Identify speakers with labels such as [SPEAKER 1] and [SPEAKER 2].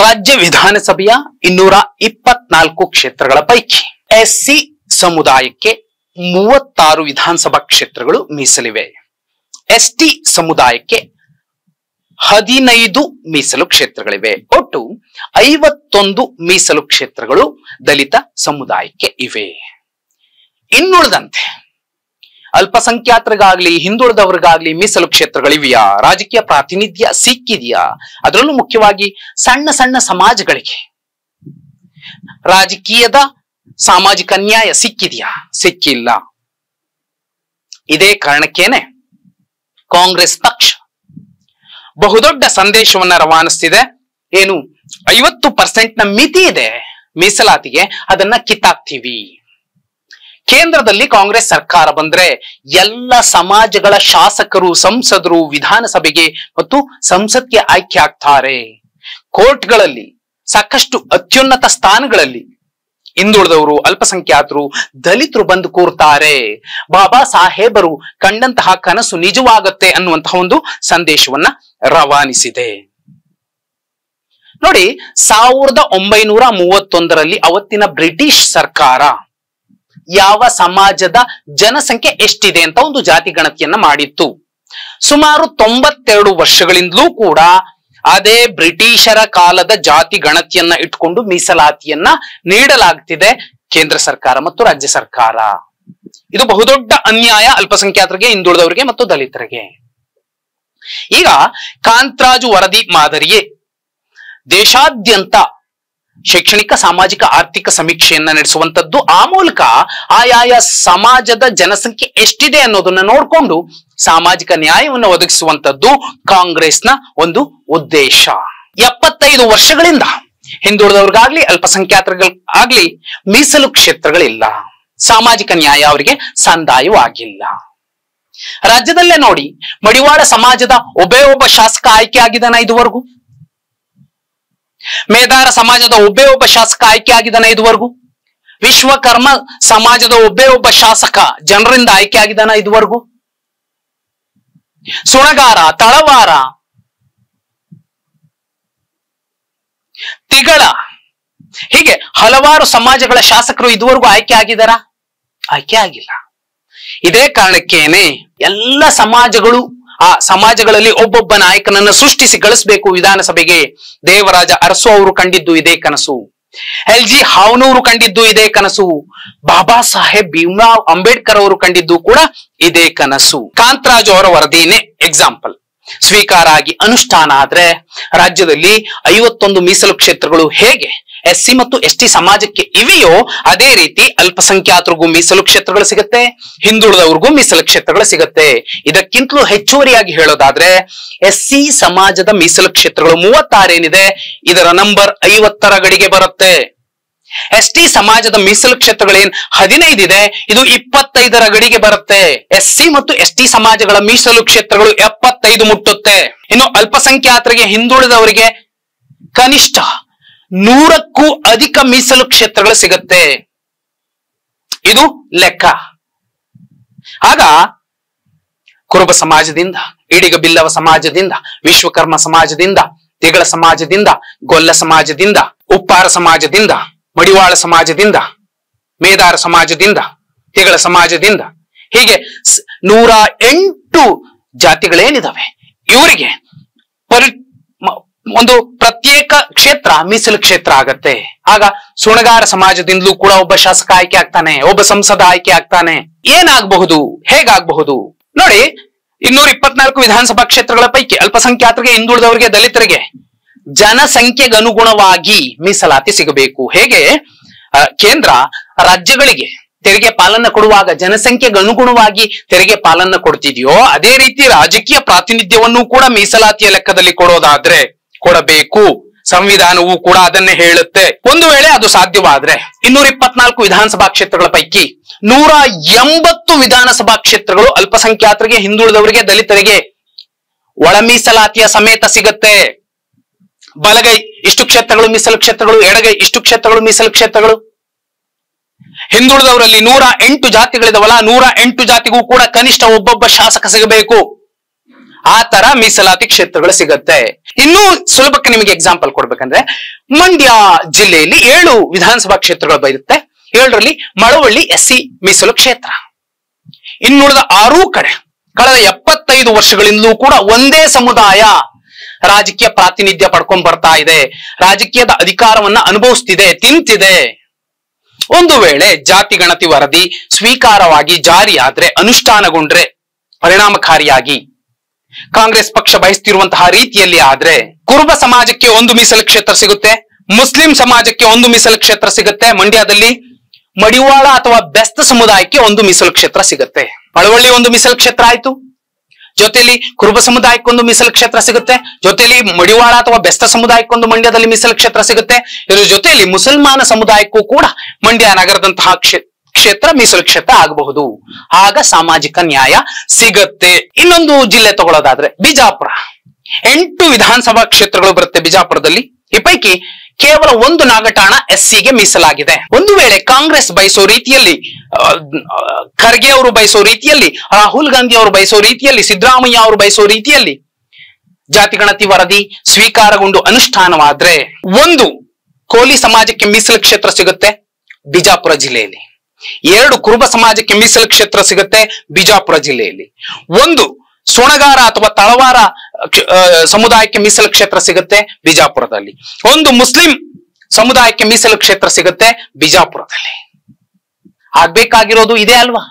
[SPEAKER 1] ರಾಜ್ಯ ವಿಧಾನಸಭೆಯ 224 ಕ್ಷೇತ್ರಗಳ ಪೈಕಿ ಎಸ್ಸಿ ಸಮುದಾಯಕ್ಕೆ 36 ವಿಧಾನಸಭಾ ಕ್ಷೇತ್ರಗಳು ಮೀಸಲಿವೆ. ಎಸ್ಟಿ ಸಮುದಾಯಕ್ಕೆ 15 ಮೀಸಲು ಕ್ಷೇತ್ರಗಳಿವೆ. ಒಟ್ಟು 51 ಮೀಸಲು ಕ್ಷೇತ್ರಗಳು ದಲಿತ ಸಮುದಾಯಕ್ಕೆ ಇವೆ. ಇನ್ನುಳಿದಂತೆ ಅಲ್ಪಸಂಖ್ಯಾತರಿಗಾಗ್ಲಿ ಹಿಂದುಳಿದವರಿಗಾಗ್ಲಿ ಮೀಸಲು ಕ್ಷೇತ್ರಗಳಿವೆಯಾ? ರಾಜಕೀಯ ಪ್ರಾತಿನಿಧ್ಯ ಸಿಕ್ಕಿದೆಯಾ? ಅದರಲ್ಲೂ ಮುಖ್ಯವಾಗಿ ಸಣ್ಣ ಸಣ್ಣ ಸಮಾಜಗಳಿಗೆ ರಾಜಕೀಯದ ಸಾಮಾಜಿಕ ನ್ಯಾಯ ಸಿಕ್ಕಿದೆಯಾ? ಸಿಕ್ಕಿಲ್ಲ. ಇದೇ ಕಾರಣಕ್ಕೇನೆ ಕಾಂಗ್ರೆಸ್ ಪಕ್ಷ ಬಹುದೊಡ್ಡ ಸಂದೇಶವನ್ನ ರವಾನಿಸ್ತಿದೆ. ಏನು 50% ಮಿತಿ ಇದೆ ಮೀಸಲಾತಿಗೆ, ಅದನ್ನ ಕಿತ್ತಾಕ್ತೀವಿ. ಕೇಂದ್ರದಲ್ಲಿ ಕಾಂಗ್ರೆಸ್ ಸರ್ಕಾರ ಬಂದ್ರೆ ಎಲ್ಲ ಸಮಾಜಗಳ ಶಾಸಕರು, ಸಂಸದರು ವಿಧಾನಸಭೆಗೆ ಮತ್ತು ಸಂಸತ್ಗೆ ಆಯ್ಕೆ ಆಗ್ತಾರೆ. ಕೋರ್ಟ್ಗಳಲ್ಲಿ ಸಾಕಷ್ಟು ಅತ್ಯುನ್ನತ ಸ್ಥಾನಗಳಲ್ಲಿ ಹಿಂದುಳಿದವರು, ಅಲ್ಪಸಂಖ್ಯಾತರು, ದಲಿತರು ಬಂದು ಕೂರ್ತಾರೆ. ಬಾಬಾ ಸಾಹೇಬರು ಕಂಡಂತಹ ಕನಸು ನಿಜವಾಗತ್ತೆ ಅನ್ನುವಂತಹ ಒಂದು ಸಂದೇಶವನ್ನ ರವಾನಿಸಿದೆ. ನೋಡಿ, 1931ರಲ್ಲಿ ಅವತ್ತಿನ ಬ್ರಿಟಿಷ್ ಸರ್ಕಾರ ಯಾವ ಸಮಾಜದ ಜನಸಂಖ್ಯೆ ಎಷ್ಟಿದೆ ಅಂತ ಒಂದು ಜಾತಿ ಗಣತಿಯನ್ನ ಮಾಡಿತ್ತು. ಸುಮಾರು 92 ವರ್ಷಗಳಿಂದಲೂ ಕೂಡ ಅದೇ ಬ್ರಿಟಿಷರ ಕಾಲದ ಜಾತಿ ಗಣತಿಯನ್ನ ಇಟ್ಕೊಂಡು ಮೀಸಲಾತಿಯನ್ನ ನೀಡಲಾಗ್ತಿದೆ ಕೇಂದ್ರ ಸರ್ಕಾರ ಮತ್ತು ರಾಜ್ಯ ಸರ್ಕಾರ. ಇದು ಬಹುದೊಡ್ಡ ಅನ್ಯಾಯ ಅಲ್ಪಸಂಖ್ಯಾತರಿಗೆ, ಹಿಂದುಳಿದವರಿಗೆ ಮತ್ತು ದಲಿತರಿಗೆ. ಈಗ ಕಾಂತರಾಜು ವರದಿ ಮಾದರಿಯೇ ದೇಶಾದ್ಯಂತ ಶೈಕ್ಷಣಿಕ, ಸಾಮಾಜಿಕ, ಆರ್ಥಿಕ ಸಮೀಕ್ಷೆಯನ್ನ ನಡೆಸುವಂತದ್ದು. ಆ ಮೂಲಕ ಆಯಾಯ ಸಮಾಜದ ಜನಸಂಖ್ಯೆ ಎಷ್ಟಿದೆ ಅನ್ನೋದನ್ನ ನೋಡ್ಕೊಂಡು ಸಾಮಾಜಿಕ ನ್ಯಾಯವನ್ನು ಒದಗಿಸುವಂತದ್ದು ಕಾಂಗ್ರೆಸ್ನ ಒಂದು ಉದ್ದೇಶ. 75 ವರ್ಷಗಳಿಂದ ಹಿಂದುಳಿದವ್ರಿಗಾಗ್ಲಿ ಅಲ್ಪಸಂಖ್ಯಾತರಿಗಾಗ್ಲಿ ಮೀಸಲು ಕ್ಷೇತ್ರಗಳಿಲ್ಲ. ಸಾಮಾಜಿಕ ನ್ಯಾಯ ಅವರಿಗೆ ಸಂದಾಯವಾಗಿಲ್ಲ. ರಾಜ್ಯದಲ್ಲೇ ನೋಡಿ, ಮಡಿವಾಳ ಸಮಾಜದ ಒಬ್ಬೇ ಒಬ್ಬ ಶಾಸಕ ಆಯ್ಕೆ ಆಗಿದ್ದಾನ ಇದುವರೆಗೂ? ಮೇದಾರ ಸಮಾಜದ ಒಬ್ಬೇ ಒಬ್ಬ ಶಾಸಕ ಆಯ್ಕೆ ಆಗಿದ್ದಾನೆ ಇದುವರೆಗೂ? ವಿಶ್ವಕರ್ಮ ಸಮಾಜದ ಒಬ್ಬೇ ಒಬ್ಬ ಶಾಸಕ ಜನರಿಂದ ಆಯ್ಕೆ ಆಗಿದ್ದಾನ ಇದುವರೆಗೂ? ಸುಣಗಾರ, ತಳವಾರ, ತಿಗಳ, ಹೀಗೆ ಹಲವಾರು ಸಮಾಜಗಳ ಶಾಸಕರು ಇದುವರೆಗೂ ಆಯ್ಕೆ ಆಗಿದಾರ? ಆಯ್ಕೆ ಆಗಿಲ್ಲ. ಇದೇ ಕಾರಣಕ್ಕೇನೆ ಎಲ್ಲ ಸಮಾಜಗಳು ಆ ಸಮಾಜಗಳಲ್ಲಿ ಒಬ್ಬೊಬ್ಬ ನಾಯಕನನ್ನ ಸೃಷ್ಟಿಸಿ ಗಳಿಸಬೇಕು ವಿಧಾನಸಭೆಗೆ. ದೇವರಾಜ ಅರಸು ಅವರು ಕಂಡಿದ್ದು ಇದೇ ಕನಸು. LG ಹಾವನೂರು ಕಂಡಿದ್ದು ಇದೇ ಕನಸು. ಬಾಬಾ ಸಾಹೇಬ್ ಭೀಮ್ರಾವ್ ಅಂಬೇಡ್ಕರ್ ಅವರು ಕಂಡಿದ್ದು ಕೂಡ ಇದೇ ಕನಸು. ಕಾಂತರಾಜು ಅವರ ವರದಿನೇ ಎಕ್ಸಾಂಪಲ್. ಸ್ವೀಕಾರ ಆಗಿ ಅನುಷ್ಠಾನ ಆದ್ರೆ ರಾಜ್ಯದಲ್ಲಿ 51 ಮೀಸಲು ಕ್ಷೇತ್ರಗಳು ಹೇಗೆ ಎಸ್ಸಿ ಮತ್ತು ಎಸ್ಟಿ ಸಮಾಜಕ್ಕೆ ಇವೆಯೋ ಅದೇ ರೀತಿ ಅಲ್ಪಸಂಖ್ಯಾತರಿಗೂ ಮೀಸಲು ಕ್ಷೇತ್ರಗಳು ಸಿಗುತ್ತೆ, ಹಿಂದುಳಿದವ್ರಿಗೂ ಮೀಸಲು ಕ್ಷೇತ್ರಗಳು ಸಿಗುತ್ತೆ. ಇದಕ್ಕಿಂತಲೂ ಹೆಚ್ಚುವರಿಯಾಗಿ ಹೇಳೋದಾದ್ರೆ ಎಸ್ಸಿ ಸಮಾಜದ ಮೀಸಲು ಕ್ಷೇತ್ರಗಳು 36 ಏನಿದೆ, ಇದರ ನಂಬರ್ 50ರ ಗಡಿಗೆ ಬರುತ್ತೆ. ಎಸ್ಟಿ ಸಮಾಜದ ಮೀಸಲು ಕ್ಷೇತ್ರಗಳೇನ್ 15 ಇದೆ, ಇದು 25ರ ಗಡಿಗೆ ಬರುತ್ತೆ. ಎಸ್ಸಿ ಮತ್ತು ಎಸ್ಟಿ ಸಮಾಜಗಳ ಮೀಸಲು ಕ್ಷೇತ್ರಗಳು 75 ಮುಟ್ಟುತ್ತೆ. ಇನ್ನು ಅಲ್ಪಸಂಖ್ಯಾತರಿಗೆ, ಹಿಂದುಳಿದವರಿಗೆ ಕನಿಷ್ಠ 100ಕ್ಕೂ ಅಧಿಕ ಮೀಸಲು ಕ್ಷೇತ್ರಗಳು ಸಿಗುತ್ತೆ. ಇದು ಲೆಕ್ಕ. ಆಗ ಕುರುಬ ಸಮಾಜದಿಂದ, ಈಡಿಗ ಬಿಲ್ಲವ ಸಮಾಜದಿಂದ, ವಿಶ್ವಕರ್ಮ ಸಮಾಜದಿಂದ, ತಿಗಳ ಸಮಾಜದಿಂದ, ಗೊಲ್ಲ ಸಮಾಜದಿಂದ, ಉಪ್ಪಾರ ಸಮಾಜದಿಂದ, ಮಡಿವಾಳ ಸಮಾಜದಿಂದ, ಮೇದಾರ ಸಮಾಜದಿಂದ, ತಿಗಳ ಸಮಾಜದಿಂದ, ಹೀಗೆ 108 ಜಾತಿಗಳೇನಿದಾವೆ ಇವರಿಗೆ ಒಂದು ಪ್ರತ್ಯೇಕ ಕ್ಷೇತ್ರ ಮೀಸಲು ಕ್ಷೇತ್ರ ಆಗತ್ತೆ. ಆಗ ಸುಣಗಾರ ಸಮಾಜದಿಂದಲೂ ಕೂಡ ಒಬ್ಬ ಶಾಸಕ ಆಯ್ಕೆ ಆಗ್ತಾನೆ, ಒಬ್ಬ ಸಂಸದ ಆಯ್ಕೆ ಆಗ್ತಾನೆ. ಏನಾಗಬಹುದು, ಹೇಗಾಗಬಹುದು ನೋಡಿ. 224 ವಿಧಾನಸಭಾ ಕ್ಷೇತ್ರಗಳ ಪೈಕಿ ಅಲ್ಪಸಂಖ್ಯಾತರಿಗೆ, ಹಿಂದುಳಿದವರಿಗೆ, ದಲಿತರಿಗೆ ಜನಸಂಖ್ಯೆಗನುಗುಣವಾಗಿ ಮೀಸಲಾತಿ ಸಿಗಬೇಕು. ಹೇಗೆ ಕೇಂದ್ರ ರಾಜ್ಯಗಳಿಗೆ ತೆರಿಗೆ ಪಾಲನ್ನ ಕೊಡುವಾಗ ಜನಸಂಖ್ಯೆಗನುಗುಣವಾಗಿ ತೆರಿಗೆ ಪಾಲನ್ನ ಕೊಡ್ತಿದೆಯೋ ಅದೇ ರೀತಿ ರಾಜಕೀಯ ಪ್ರಾತಿನಿಧ್ಯವನ್ನು ಕೂಡ ಮೀಸಲಾತಿಯ ಲೆಕ್ಕದಲ್ಲಿ ಕೊಡೋದಾದ್ರೆ ಕೊಡಬೇಕು. ಸಂವಿಧಾನವೂ ಕೂಡ ಅದನ್ನೇ ಹೇಳುತ್ತೆ. ಒಂದು ವೇಳೆ ಅದು ಸಾಧ್ಯವಾದ್ರೆ 224 ವಿಧಾನಸಭಾ ಕ್ಷೇತ್ರಗಳ ಪೈಕಿ 180 ವಿಧಾನಸಭಾ ಕ್ಷೇತ್ರಗಳು ಅಲ್ಪಸಂಖ್ಯಾತರಿಗೆ, ಹಿಂದುಳಿದವರಿಗೆ, ದಲಿತರಿಗೆ ಒಳ ಮೀಸಲಾತಿಯ ಸಮೇತ ಸಿಗತ್ತೆ. ಬಲಗೈ ಇಷ್ಟು ಕ್ಷೇತ್ರಗಳು ಮೀಸಲು ಕ್ಷೇತ್ರಗಳು, ಎಡಗೈ ಇಷ್ಟು ಕ್ಷೇತ್ರಗಳು ಮೀಸಲು ಕ್ಷೇತ್ರಗಳು. ಹಿಂದುಳಿದವರಲ್ಲಿ 108 ಜಾತಿಗಳಿದಾವಲ್ಲ, 108 ಜಾತಿಗೂ ಕೂಡ ಕನಿಷ್ಠ ಒಬ್ಬೊಬ್ಬ ಶಾಸಕ ಸಿಗಬೇಕು. ಆ ತರ ಮೀಸಲಾತಿ ಕ್ಷೇತ್ರಗಳು ಸಿಗತ್ತೆ. ಇನ್ನೂ ಸುಲಭಕ್ಕೆ ನಿಮಗೆ ಎಕ್ಸಾಂಪಲ್ ಕೊಡ್ಬೇಕಂದ್ರೆ ಮಂಡ್ಯ ಜಿಲ್ಲೆಯಲ್ಲಿ 7 ವಿಧಾನಸಭಾ ಕ್ಷೇತ್ರಗಳು ಬರುತ್ತೆ. 7ರಲ್ಲಿ ಮಳವಳ್ಳಿ SC ಮೀಸಲು ಕ್ಷೇತ್ರ. ಇನ್ನುಳಿದ 6 ಕಡೆ ಕಳೆದ 75 ವರ್ಷಗಳಿಂದಲೂ ಕೂಡ ಒಂದೇ ಸಮುದಾಯ ರಾಜಕೀಯ ಪ್ರಾತಿನಿಧ್ಯ ಪಡ್ಕೊಂಡ್ ಬರ್ತಾ ಇದೆ, ರಾಜಕೀಯದ ಅಧಿಕಾರವನ್ನ ಅನುಭವಿಸ್ತಿದೆ, ತಿಂತಿದೆ. ಒಂದು ವೇಳೆ ಜಾತಿ ಗಣತಿ ವರದಿ ಸ್ವೀಕಾರವಾಗಿ ಜಾರಿಯಾದ್ರೆ, ಅನುಷ್ಠಾನಗೊಂಡ್ರೆ, ಪರಿಣಾಮಕಾರಿಯಾಗಿ ಕಾಂಗ್ರೆಸ್ ಪಕ್ಷ ಬಯಸ್ತಿರುವಂತಹ ರೀತಿಯಲ್ಲಿ ಆದ್ರೆ ಕುರುಬ ಸಮಾಜಕ್ಕೆ 1 ಮೀಸಲು ಕ್ಷೇತ್ರ ಸಿಗುತ್ತೆ, ಮುಸ್ಲಿಂ ಸಮಾಜಕ್ಕೆ 1 ಮೀಸಲು ಕ್ಷೇತ್ರ ಸಿಗುತ್ತೆ. ಮಂಡ್ಯದಲ್ಲಿ ಮಡಿವಾಳ ಅಥವಾ ಬೆಸ್ತ ಸಮುದಾಯಕ್ಕೆ 1 ಮೀಸಲು ಕ್ಷೇತ್ರ ಸಿಗುತ್ತೆ. ಮಳವಳ್ಳಿ 1 ಮೀಸಲು ಕ್ಷೇತ್ರ ಆಯ್ತು, ಜೊತೆಲಿ ಕುರುಬ ಸಮುದಾಯಕ್ಕೆ 1 ಮೀಸಲು ಕ್ಷೇತ್ರ ಸಿಗುತ್ತೆ, ಜೊತೆಲಿ ಮಡಿವಾಳ ಅಥವಾ ಬೆಸ್ತ ಸಮುದಾಯಕ್ಕೆ 1 ಮಂಡ್ಯದಲ್ಲಿ ಮೀಸಲು ಕ್ಷೇತ್ರ ಸಿಗುತ್ತೆ. ಇದ್ರ ಜೊತೆಯಲ್ಲಿ ಮುಸಲ್ಮಾನ ಸಮುದಾಯಕ್ಕೂ ಕೂಡ ಮಂಡ್ಯ ನಗರದಂತಹ ಕ್ಷೇತ್ರ ಮೀಸಲು ಕ್ಷೇತ್ರ ಆಗಬಹುದು. ಆಗ ಸಾಮಾಜಿಕ ನ್ಯಾಯ ಸಿಗತ್ತೆ. ಇನ್ನೊಂದು ಜಿಲ್ಲೆ ತಗೊಳ್ಳೋದಾದ್ರೆ ಬಿಜಾಪುರ. 8 ವಿಧಾನಸಭಾ ಕ್ಷೇತ್ರಗಳು ಬರುತ್ತೆ ಬಿಜಾಪುರದಲ್ಲಿ. ಈ ಪೈಕಿ ಕೇವಲ 1 ನಾಗಠಾಣ SCಗೆ ಮೀಸಲಾಗಿದೆ. ಒಂದು ವೇಳೆ ಕಾಂಗ್ರೆಸ್ ಬಯಸೋ ರೀತಿಯಲ್ಲಿ, ಖರ್ಗೆ ಅವರು ಬಯಸೋ ರೀತಿಯಲ್ಲಿ, ರಾಹುಲ್ ಗಾಂಧಿ ಅವರು ಬಯಸೋ ರೀತಿಯಲ್ಲಿ, ಸಿದ್ದರಾಮಯ್ಯ ಅವರು ಬಯಸೋ ರೀತಿಯಲ್ಲಿ ಜಾತಿ ಗಣತಿ ವರದಿ ಸ್ವೀಕಾರಗೊಂಡು ಅನುಷ್ಠಾನವಾದ್ರೆ 1 ಕೋಲಿ ಸಮಾಜಕ್ಕೆ ಮೀಸಲು ಕ್ಷೇತ್ರ ಸಿಗುತ್ತೆ ಬಿಜಾಪುರ ಜಿಲ್ಲೆಯಲ್ಲಿ, 2 ಕುರುಬ ಸಮಾಜಕ್ಕೆ ಮೀಸಲು ಕ್ಷೇತ್ರ ಸಿಗುತ್ತೆ ಬಿಜಾಪುರ ಜಿಲ್ಲೆಯಲ್ಲಿ, 1 ಸೋಣಗಾರ ಅಥವಾ ತಳವಾರ ಸಮುದಾಯಕ್ಕೆ ಮೀಸಲು ಕ್ಷೇತ್ರ ಸಿಗುತ್ತೆ ಬಿಜಾಪುರದಲ್ಲಿ, 1 ಮುಸ್ಲಿಂ ಸಮುದಾಯಕ್ಕೆ ಮೀಸಲು ಕ್ಷೇತ್ರ ಸಿಗುತ್ತೆ ಬಿಜಾಪುರದಲ್ಲಿ. ಆಗ್ಬೇಕಾಗಿರೋದು ಇದೇ ಅಲ್ವಾ?